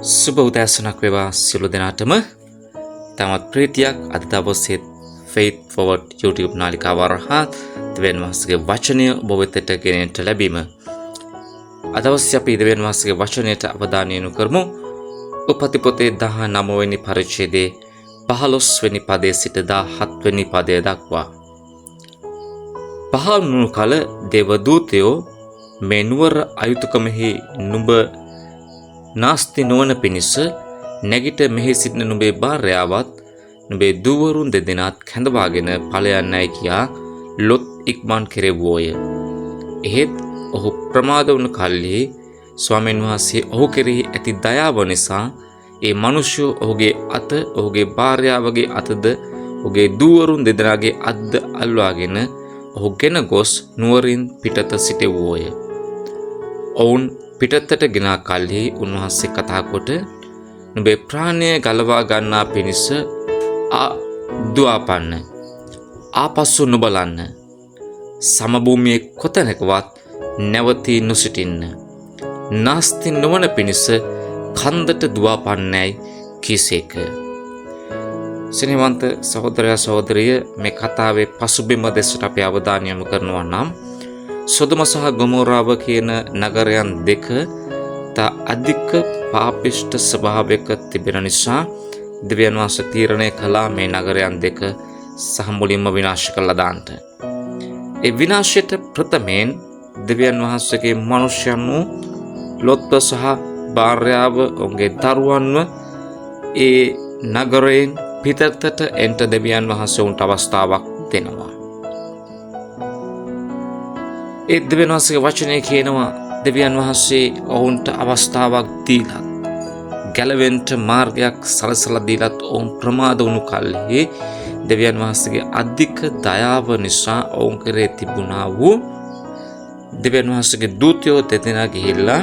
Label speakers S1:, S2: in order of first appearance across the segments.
S1: සුබ උදෑසනක් වේවා සියලු දෙනාටම. තමත් ප්‍රීතියක් අද දවසේ Faith Forward YouTube නාලිකාව හරහා දෙවියන් වහන්සේගේ වචනය ඔබ වෙතට ගෙනෙන්නට ලැබීම. අද දවසේ අපි දෙවියන් වහන්සේගේ වචනයට අවධානය යොමු කරමු. උපති පොතේ 19 වෙනි පරිච්ඡේදයේ 15 වෙනි පදයේ සිට 17 වෙනි පදය දක්වා. පහළ වුණු කල දේවදූතයෝ මේ නුවර අයුතුකමෙහි නුඹ නාස්ති නොවන පිණිස නැගිට මෙහි සිටින නුඹේ භාර්යාවත් නුඹේ දූවරුන් දෙදෙනාත් කැඳවාගෙන ඵලයන්යි කියා ලොත් ඉක්මන් කෙරෙව්වෝය. එහෙත් ඔහු ප්‍රමාද වුණ කල්හි ස්වාමීන් වහන්සේ ඔහු කෙරෙහි ඇති දයාව නිසා ඒ මිනිසු ඔහුගේ අත ඔහුගේ භාර්යාවගේ අතද ඔහුගේ දූවරුන් දෙදෙනාගේ අත්ද අල්වාගෙන ඔහු ගෙන ගොස් නුවරින් පිටත සිටෙව්වෝය. ඔවුන් පිටතට ගෙනා කල්හි උන්වහන්සේ කතා කොට නුඹේ ප්‍රාණය ගලවා ගන්නා පිණිස දුආපන්න ආපසු නොබලන්න සමභූමියේ කොතැනකවත් නැවතී නොසිටින්න නාස්ති නොවන පිණිස කන්දට දුආපන්නයි කීසේක. සිනවන්ත සහෝදරයා සහෝදරිය මේ කතාවේ පසුබිම දෙසට අපි අවධානය යොමු කරනවා නම් සොදොම සහ ගොමෝරාව කියන නගරයන් දෙක අධික පාපිෂ්ඨ ස්වභාවයක තිබෙන නිසා දෙවියන් වහන්සේ තීරණය කළා මේ නගරයන් දෙක සහ මුලින්ම විනාශ කළා දාන්න. ඒ විනාශයට ප්‍රථමයෙන් දෙවියන් වහන්සේගේ මනුෂ්‍යයන් වූ ලොත් සහ භාර්යාව ඔවුන්ගේ දරුවන්ව ඒ නගරයෙන් පිටතට එන්ට දෙවියන් වහන්සේ උන්ට අවස්ථාවක් දෙනවා. ඒ දෙවියන් වහන්සේගේ වචනය කියනවා දෙවියන් වහන්සේ ඔවුන්ට අවස්ථාවක් දීලා ගැලවෙන්න මාර්ගයක් සලසලා දීලත් ඔවුන් ප්‍රමාද වුණු කල්හි දෙවියන් වහන්සේගේ අධික දයාව නිසා ඔවුන් කෙරේ තිබුණා වූ දෙවියන් වහන්සේගේ දූතයෝ දෙදෙනා ගිහිල්ලා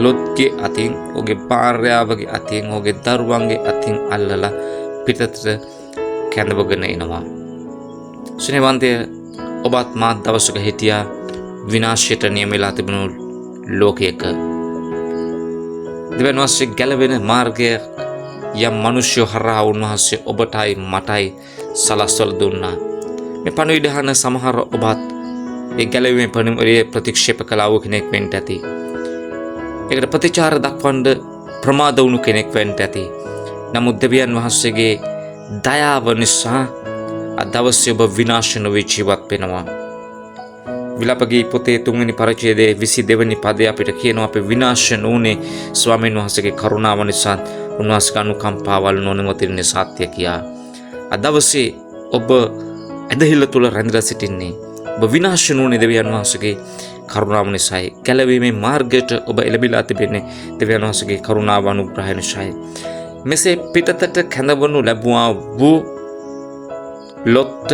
S1: ලොත්ගේ අතින් ඔහුගේ භාර්යාවගේ අතින් ඔහුගේ දරුවන්ගේ අතින් අල්ලලා පිටතට කැඳවගෙන එනවා. ස්නේහවන්තය ඔබත් මාත් දවසක හිටියා විනාශයට නියමිලා තිබුණු ලෝකයක. දෙවියන් වහන්සේ ගැලවෙන මාර්ගය යම් මිනිස්සු හරහා උන්වහන්සේ ඔබටයි මටයි සලස්වල දුන්නා. මේ පණිවිඩ අහන සමහර ඔබත් ඒ ගැලවීමේ පණිවිඩය ප්‍රතික්ෂේප කළා වූ කෙනෙක් වෙන්න ඇති. ඒකට ප්‍රතිචාර දක්වන්න ප්‍රමාද වුණු කෙනෙක් වෙන්න ඇති. නමුත් දෙවියන් වහන්සේගේ දයාව නිසා අද දවසේ ඔබ විනාශ නොවී ජීවත් වෙනවා. විලාපගී පොතේ 3 වෙනි පරිච්ඡේදයේ 22 වෙනි පදය අපිට කියනවා අපි විනාශ නොවුනේ ස්වාමීන් වහන්සේගේ කරුණාව නිසා උන්වහන්සේගේ අනුකම්පාවල් නොනවතින සත්‍ය කියා. අද දවසේ ඔබ ඇදහිල්ල තුල රැඳිලා සිටින්නේ ඔබ විනාශ නොවුනේ දෙවියන් වහන්සේගේ කරුණාව නිසායි. ගැලවීමේ මාර්ගයට ඔබ එළඹිලා තිබෙන්නේ දෙවියන් වහන්සේගේ කරුණාව අනුග්‍රහය නිසායි. මෙසේ පිටතට කැඳවනු ලැබුවා වූ ලොත්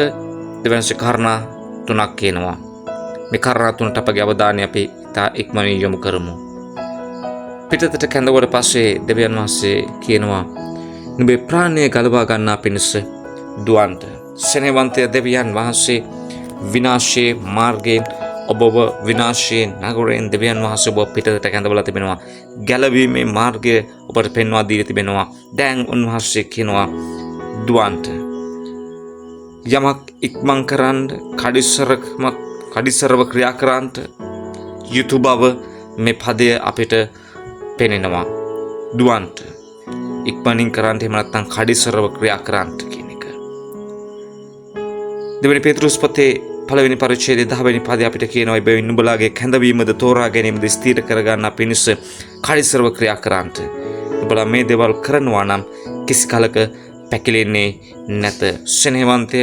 S1: දෙවියන් වහන්සේ කරුණා තුනක් කියනවා. මේ කාරණා තුනට අපගේ අවධානය අපි තා ඉක්මනින් යොමු කරමු. පිටතට කැඳවුවට පස්සේ දෙවියන් වහන්සේ කියනවා නුඹේ ප්‍රාණය ගලවා ගන්නා පිණිස දුවන්ට. සෙනෙහවන්තය දෙවියන් වහන්සේ විනාශයේ මාර්ගයෙන් ඔබව විනාශයේ නගරයෙන් දෙවියන් වහන්සේ ඔබ පිටතට කැඳවලා තිබෙනවා. ගැලවීමේ මාර්ගය ඔබට පෙන්වා දීලා තිබෙනවා. දැන් උන්වහන්සේ කියනවා දුවන්ට. යමක් ඉක්මන් කරන්න කඩිසරව ක්‍රියා කරන්නට යුතු බව මේ පදය අපිට පෙනෙනවා. දුවන්ට ඉක්මනින් කරන්නට එහෙම නැත්නම් කඩිසරව ක්‍රියා කරන්නට කියන එක. දෙවෙනි පේතෘස් පොතේ 1 වෙනි පරිච්ඡේදයේ 10 වෙනි පදය අපිට කියනවා එබැවින් නුඹලාගේ කැඳවීමද තෝරා ගැනීමද ස්ථිර කරගන්නා පිණිස කඩිසරව ක්‍රියා කරන්නට. නුඹලා මේ දේවල් කරනවා නම් කිසි කලක පැකිලෙන්නේ නැත. ස්නේහවන්තය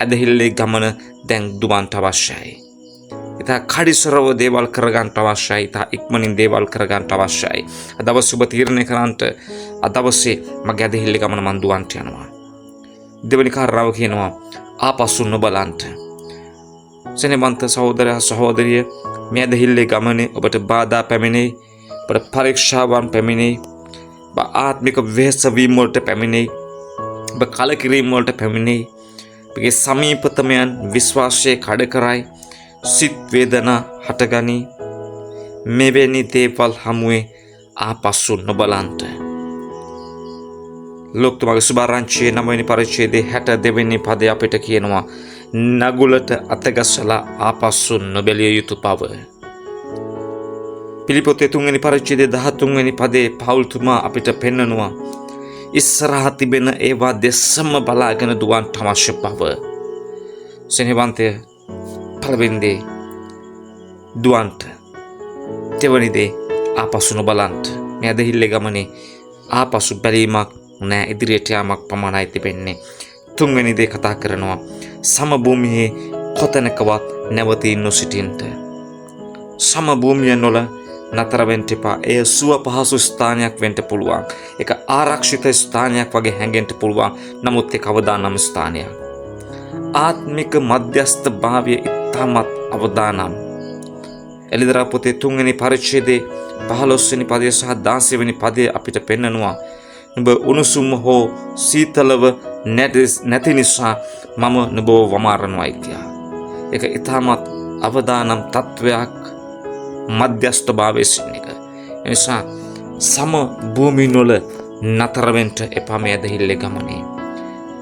S1: ඇදහිල්ලේ ගමන දැන් දුවන්ට අවශ්‍යයි. ඉතා කඩිසරව දේවල් කරගන්න අවශ්‍යයි. ඉතා ඉක්මනින් දේවල් කරගන්න අවශ්‍යයි. අද දවසේ ඔබ තීරණය කරන්නට අද දවසේ මගේ ඇදහිල්ලේ ගමන මන් දුවන්ට යනවා. දෙවෙනි කාරණාව කියනවා ආපසු නොබලන්ට. සෙනෙහවන්ත සහෝදරයා සහෝදරිය මේ ඇදහිල්ලේ ගමනේ ඔබට බාධා පැමිණෙයි. ඔබට පරීක්ෂාවන් පැමිණෙයි. ඔබ ආත්මික වෙහෙස වීම වලට පැමිණෙයි. ඔබ කලකිරීම වලට පැමිණෙයි. ඔබගේ සමීපතමයන් විශ්වාසයේ කඩ කරයි. සිත් වේදනා හටගනී. මෙවැනි දේවල් හමුවේ ආපසු නොබලන්ට. ලෝකතුමාගේ සුභාරංචියේ 9 වෙනි පරිච්ඡේදයේ 62 වෙනි පදය අපිට කියනවා නගුලට අතගස්සලා ආපසු නොබැලිය යුතු බව. පිලිපොතේ 3 වෙනි පරිච්ඡේදයේ 13 වෙනි පදයේ පවුල්තුමා අපිට පෙන්නනවා ඉස්සරහ තිබෙන ඒවා දෙස්සම බලාගෙන දුවන්ට අවශ්‍ය බව. සෙනෙහවන්තය පළවෙනි දේ දුවන්ට. දෙවැනි දේ ආපසු නොබලන්ට. මේ ඇදහිල්ලේ ගමනේ ආපසු බැලීමක් නෑ, ඉදිරියට යාමක් පමණයි තිබෙන්නේ. තුන්වෙනි දේ කතා කරනවා සමභූමියේ කොතැනකවත් නැවතී නොසිටින්ට. සමභූමිය නොල නතර වෙන්න එපා. එය සුව පහසු ස්ථානයක් වෙන්න පුළුවන්. ඒක ආරක්ෂිත ස්ථානයක් වගේ හැඟෙන්න පුළුවන්. නමුත් ඒක අවදානම් ස්ථානයක්. ආත්මික මධ්‍යස්ථ භාවය ඉතාමත් අවදානම්. එළිදරව් පොතේ 3 වෙනි පරිච්ඡේදයේ 15 වෙනි පදය සහ 16 වෙනි පදය අපිට පෙන්නනවා නුඹ උණුසුම හෝ සීතලව නැති නිසා මම නුඹව වමාරනවායි කියලා. ඒක ඉතාමත් අවදානම් තත්වයක්, මධ්‍යස්ථ භාවයේ සිටින එක. ඒ නිසා සම භූමි නොල නතර වෙන්න එපා මේ ඇදහිල්ලේ ගමනේ.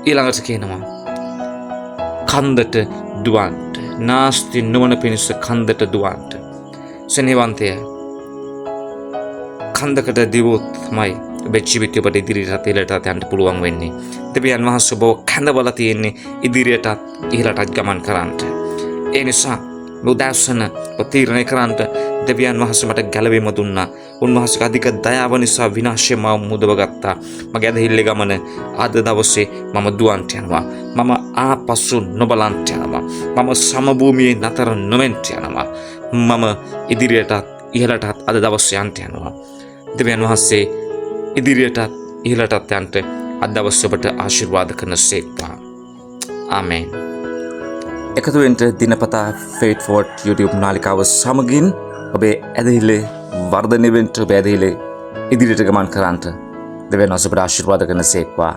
S1: ඊළඟට කියනවා කන්දට දුවන්ට. නාස්ති නොවන පිණිස කන්දට දුවන්ට. සෙනෙහවන්තය කන්දකට දිවොත් තමයි ඔබේ ජීවිතය ඔබට ඉදිරියට ඉහළට යන්න පුළුවන් වෙන්නේ. දෙවියන් වහන්සේ ඔබව කැඳවලා තියෙන්නේ ඉදිරියටත් ඉහළටත් ගමන් කරන්නට. ඒ නිසා උදෑසන තීරණය කරන්නට දෙවියන් වහන්සේ මට ගැලවීම දුන්නා. උන්වහන්සේගේ අධික දයාව නිසා විනාශය මම මුදව ගත්තා. මගේ ඇදහිල්ලේ ගමන අද දවසේ මම දුවන්ට යනවා. මම ආපසු නොබලන්ට යනවා. මම සමභූමියේ නතර නොවෙන්න යනවා. මම ඉදිරියටත් ඉහළටත් අද දවසේ යන්න යනවා. දෙවියන් වහන්සේ ඉදිරියටත් ඉහළටත් යන්න අද දවසේ ඔබට ආශිර්වාද කරනසේක්වා. ආමේන්. එකතු වෙන්න දිනපතා ෆේත් ෆෝර්ඩ් YouTube නාලිකාව සමගින් ඔබේ ඇදහිල්ලේ වර්ධනය වෙන්න, ඔබේ ඇදහිල්ලේ ඉදිරියට ගමන් කරන්නට දෙවියන් වහන්සේ ඔබට ආශිර්වාද කරනසේක්වා.